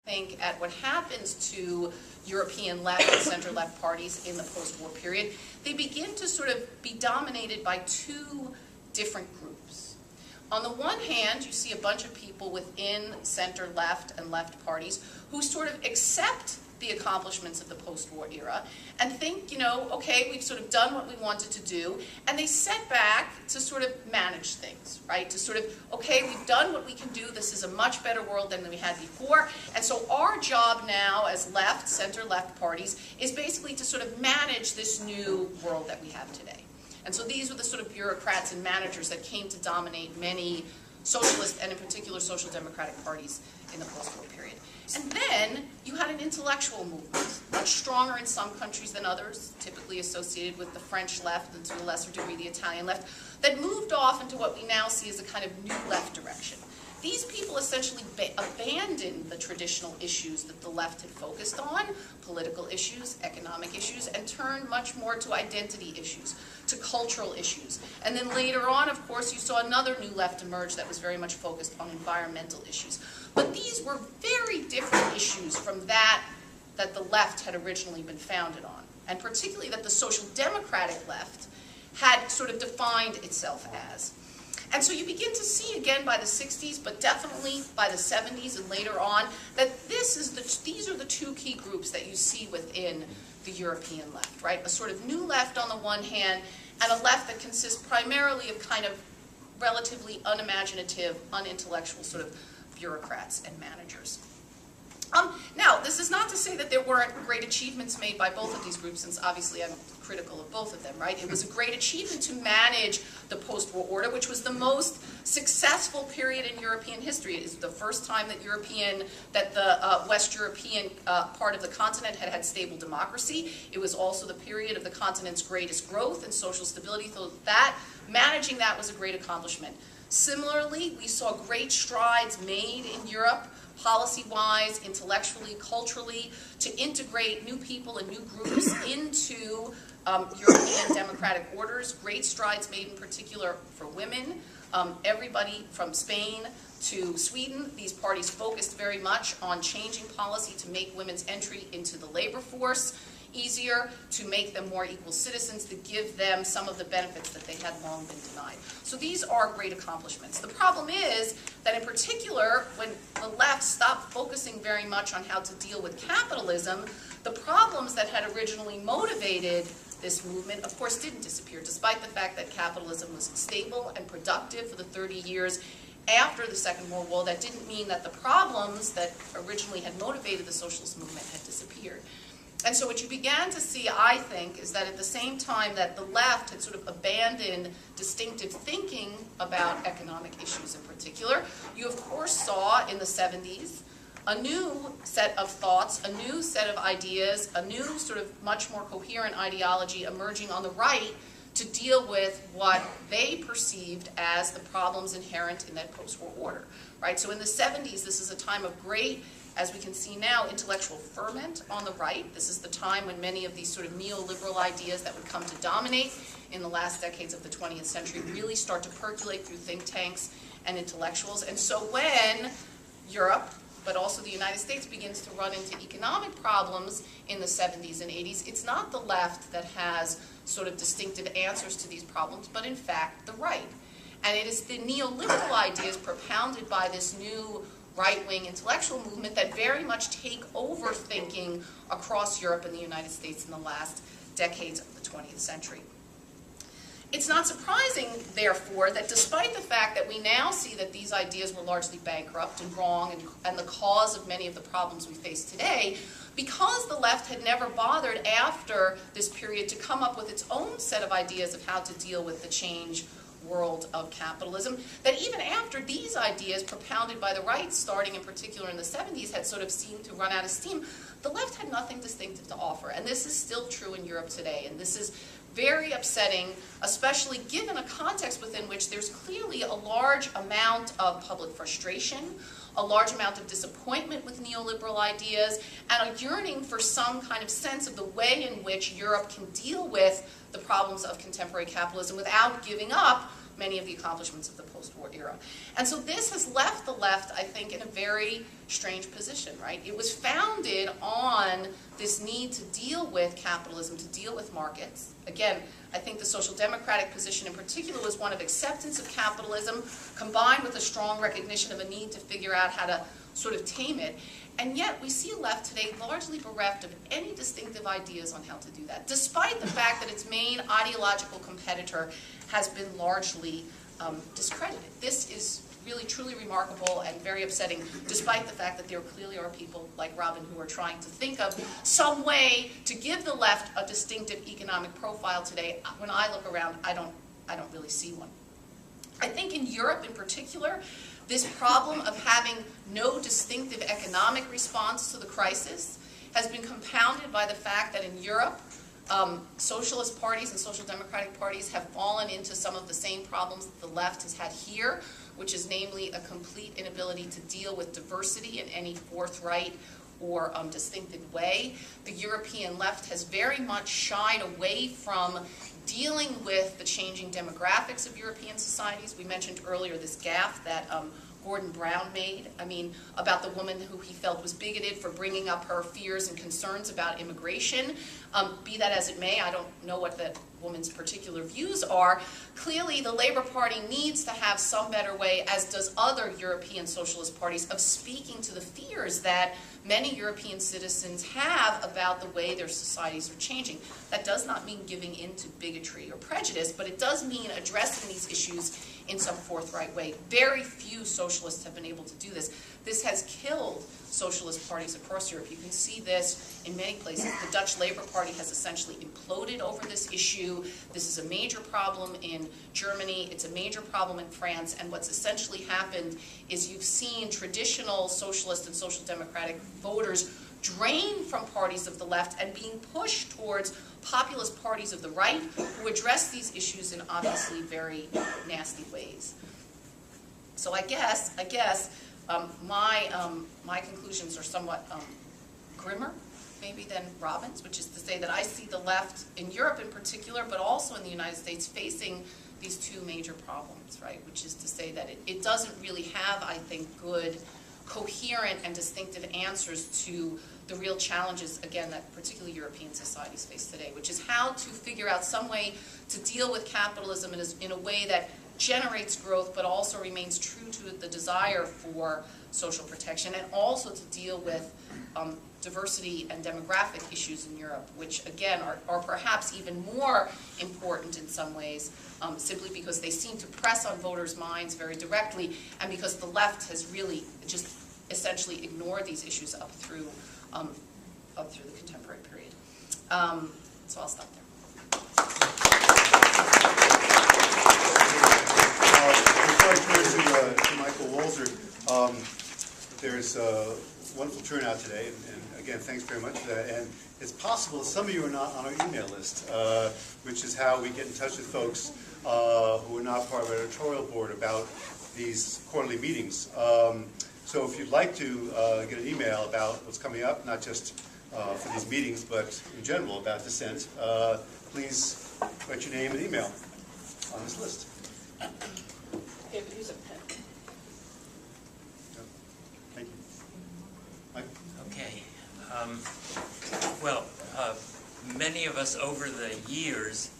think at what happens to European left and center-left parties in the post-war period, they begin to sort of be dominated by two different groups. On the one hand, you see a bunch of people within center-left and left parties who sort of accept the accomplishments of the post-war era and think, you know, okay, we've sort of done what we wanted to do, and they set back to sort of manage things, right? To sort of, okay, we've done what we can do, this is a much better world than we had before, and so our job now as left, center-left parties is basically to sort of manage this new world that we have today. And so these were the sort of bureaucrats and managers that came to dominate many socialist and in particular social democratic parties in the post-war period. And then you had an intellectual movement, much stronger in some countries than others, typically associated with the French left and to a lesser degree the Italian left, that moved off into what we now see as a kind of new left direction. These people essentially abandoned the traditional issues that the left had focused on, political issues, economic issues, and turned much more to identity issues, to cultural issues. And then later on, of course, you saw another new left emerge that was very much focused on environmental issues. But these were very different issues from that the left had originally been founded on, and particularly that the social democratic left had sort of defined itself as. And so you begin to see again by the 60s, but definitely by the 70s and later on, that these are the two key groups that you see within the European left, right? A sort of new left on the one hand, and a left that consists primarily of kind of relatively unimaginative, unintellectual sort of bureaucrats and managers. Now, this is not to say that there weren't great achievements made by both of these groups, since obviously I'm critical of both of them, right? It was a great achievement to manage the post-war order, which was the most successful period in European history. It is the first time that the West European part of the continent had stable democracy. It was also the period of the continent's greatest growth and social stability, so managing that was a great accomplishment. Similarly, we saw great strides made in Europe, policy-wise, intellectually, culturally, to integrate new people and new groups into European democratic orders. Great strides made in particular for women. Everybody from Spain to Sweden, these parties focused very much on changing policy to make women's entry into the labor force easier, to make them more equal citizens, to give them some of the benefits that they had long been denied. So these are great accomplishments. The problem is that in particular, when the left stopped focusing very much on how to deal with capitalism, the problems that had originally motivated this movement, of course, didn't disappear, despite the fact that capitalism was stable and productive for the 30 years after the Second World War. That didn't mean that the problems that originally had motivated the socialist movement had disappeared. And so what you began to see, I think, is that at the same time that the left had sort of abandoned distinctive thinking about economic issues in particular, you of course saw in the 70s a new set of thoughts, a new set of ideas, a new sort of much more coherent ideology emerging on the right to deal with what they perceived as the problems inherent in that post-war order, right? So in the 70s, this is a time of great, as we can see now, intellectual ferment on the right. This is the time when many of these sort of neoliberal ideas that would come to dominate in the last decades of the 20th century really start to percolate through think tanks and intellectuals. And so when Europe, but also the United States, begins to run into economic problems in the 70s and 80s, it's not the left that has sort of distinctive answers to these problems, but in fact the right. And it is the neoliberal ideas propounded by this new right-wing intellectual movement that very much take over thinking across Europe and the United States in the last decades of the 20th century. It's not surprising, therefore, that despite the fact that we now see that these ideas were largely bankrupt and wrong and the cause of many of the problems we face today, because the left had never bothered after this period to come up with its own set of ideas of how to deal with the changed world of capitalism, that even after these ideas propounded by the right, starting in particular in the 70s, had sort of seemed to run out of steam, the left had nothing distinctive to offer. And this is still true in Europe today. And this is very upsetting, especially given a context within which there's clearly a large amount of public frustration, a large amount of disappointment with neoliberal ideas, and a yearning for some kind of sense of the way in which Europe can deal with the problems of contemporary capitalism without giving up many of the accomplishments of the post-war era. And so this has left the left, I think, in a very strange position, right? It was founded on this need to deal with capitalism, to deal with markets. Again, I think the social democratic position in particular was one of acceptance of capitalism combined with a strong recognition of a need to figure out how to sort of tame it. And yet we see a left today largely bereft of any distinctive ideas on how to do that, despite the fact that its main ideological competitor has been largely discredited. This is really truly remarkable and very upsetting, despite the fact that there clearly are people like Robin who are trying to think of some way to give the left a distinctive economic profile today. When I look around, I don't really see one. I think in Europe in particular, this problem of having no distinctive economic response to the crisis has been compounded by the fact that in Europe, socialist parties and social democratic parties have fallen into some of the same problems that the left has had here, which is namely a complete inability to deal with diversity in any forthright or distinctive way. The European left has very much shied away from dealing with the changing demographics of European societies. We mentioned earlier this gaffe that Gordon Brown made, about the woman who he felt was bigoted for bringing up her fears and concerns about immigration. Be that as it may, I don't know what that woman's particular views are. Clearly, the Labour Party needs to have some better way, as does other European socialist parties, of speaking to the fears that many European citizens have about the way their societies are changing. That does not mean giving in to bigotry or prejudice, but it does mean addressing these issues in some forthright way. Very few socialists have been able to do this. This has killed socialist parties across Europe. You can see this in many places. The Dutch Labour Party has essentially imploded over this issue. This is a major problem in Germany. It's a major problem in France. And what's essentially happened is you've seen traditional socialist and social democratic voters drained from parties of the left and being pushed towards populist parties of the right who address these issues in obviously very nasty ways. So I guess my conclusions are somewhat grimmer maybe than Robin's, which is to say that I see the left in Europe in particular, but also in the United States, facing these two major problems, right? Which is to say that it doesn't really have, I think, good, coherent and distinctive answers to the real challenges, again, that particularly European societies face today, which is how to figure out some way to deal with capitalism in a way that generates growth, but also remains true to the desire for social protection, and also to deal with diversity and demographic issues in Europe, which again are perhaps even more important in some ways, simply because they seem to press on voters' minds very directly, and because the left has really just essentially ignored these issues up through the contemporary period. So I'll stop there. Before I turn to Michael Walzer, there's a wonderful turnout today, and again, thanks very much for that. And it's possible that some of you are not on our email list, which is how we get in touch with folks who are not part of our editorial board about these quarterly meetings. So if you'd like to get an email about what's coming up, not just for these meetings, but in general about dissent, please write your name and email on this list. David, here's a pen. Thank you. Mike? Okay. Many of us over the years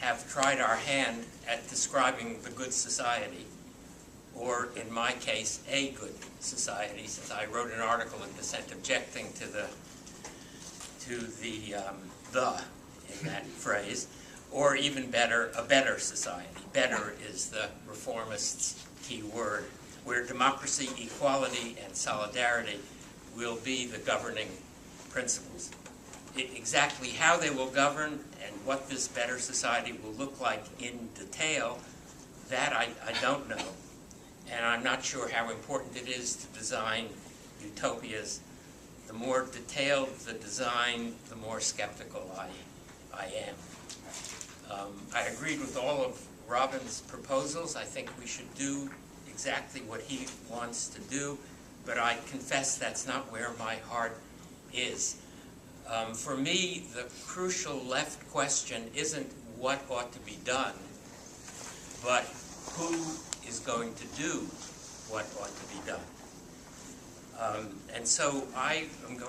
have tried our hand at describing the good society, or in my case, a good society, since I wrote an article in Dissent objecting to the in that phrase, or even better, a better society. Better is the reformists' key word, where democracy, equality, and solidarity will be the governing principles. Exactly how they will govern and what this better society will look like in detail, that I don't know. And I'm not sure how important it is to design utopias. The more detailed the design, the more skeptical I am. I agreed with all of Robin's proposals. I think we should do exactly what he wants to do, but I confess that's not where my heart is. For me, the crucial left question isn't what ought to be done, but who is going to do what ought to be done. And so I am going